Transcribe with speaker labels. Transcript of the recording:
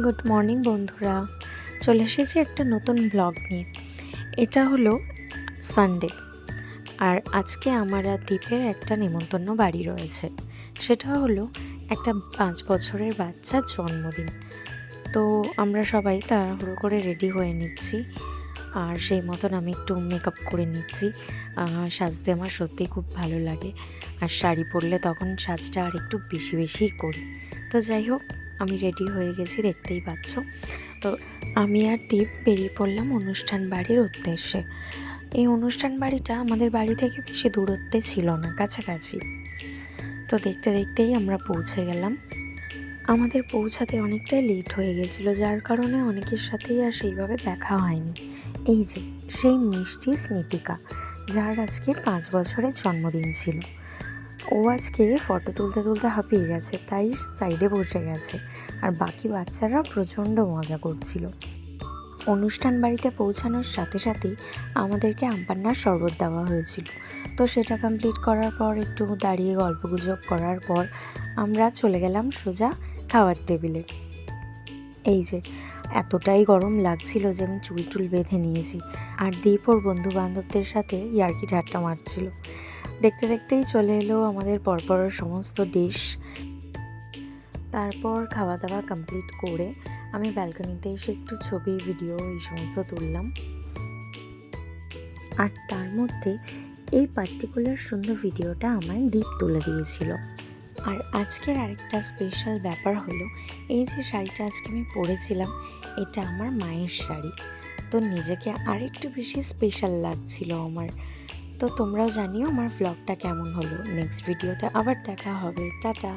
Speaker 1: Good morning বন্ধুরা, চলে এসেছি একটা নতুন ব্লগ নিয়ে। এটা হলো সানডে, আর আজকে আমার আর দীপের একটা নেমন্তন্ন বাড়ি রয়েছে। সেটা হলো একটা 5 বছরের বাচ্চার জন্মদিন। তো আমরা সবাই তাড়াহুড়ো করে রেডি হয়ে নিচ্ছি, আর সেই মতন আমি একটু মেকআপ করে নিচ্ছি। সাজতে আমার সত্যিই খুব ভালো লাগে, আর শাড়ি পরলে তখন সাজটা আর একটু বেশি বেশিই করি। তো যাই হোক, আমি রেডি হয়ে গেছি, দেখতেই পাচ্ছ। তো আমি আর দীপ বেরিয়ে পড়লাম অনুষ্ঠান বাড়ির উদ্দেশ্যে। এই অনুষ্ঠান বাড়িটা আমাদের বাড়ি থেকে বেশি দূরত্বে ছিল না, কাছাকাছি। তো দেখতে দেখতেই আমরা পৌঁছে গেলাম। আমাদের পৌঁছাতে অনেকটাই লেট হয়ে গেছিলো, যার কারণে অনেকের সাথেই আর সেইভাবে দেখা হয়নি। এই যে সেই মিষ্টি স্মৃতিকা, যার আজকে 5 বছরের জন্মদিন ছিল, ও আজকে ফটো তুলতে তুলতে হাঁপিয়ে গেছে, তাই সাইডে বসে গেছে, আর বাকি বাচ্চারা প্রচণ্ড মজা করছিল। অনুষ্ঠান বাড়িতে পৌঁছানোর সাথে সাথেই আমাদেরকে আমপান্নার শরবত দেওয়া হয়েছিল। তো সেটা কমপ্লিট করার পর একটু দাঁড়িয়ে গল্পগুজব করার পর আমরা চলে গেলাম সোজা খাওয়ার টেবিলে। এই যে এতটাই গরম লাগছিল যে আমি চুল টুল বেঁধে নিয়েছি, আর দীপ ওর বন্ধু বান্ধবদের সাথে ইয়ার্কি ঠাট্টা মারছিল। দেখতে দেখতেই চলে এলো আমাদের পরপর সমস্ত ডিশ। তারপর খাওয়া দাওয়া কমপ্লিট করে আমি ব্যালকনিতে এসে একটু ছবি ভিডিও এই সমস্ত তুললাম। আর তার মধ্যে এই পার্টিকুলার সুন্দর ভিডিওটা আমায় দীপ তুলে দিয়েছিল। আর আজকের আরেকটা স্পেশাল ব্যাপার হলো, এই যে শাড়িটা আজকে আমি পরেছিলাম, এটা আমার মায়ের শাড়ি। তো নিজেকে আরেকটু বেশি স্পেশাল লাগছিল আমার। তো তোমরাও জানিও আমার ভ্লগটা কেমন হলো। নেক্সট ভিডিওতে আবার দেখা হবে। টাটা।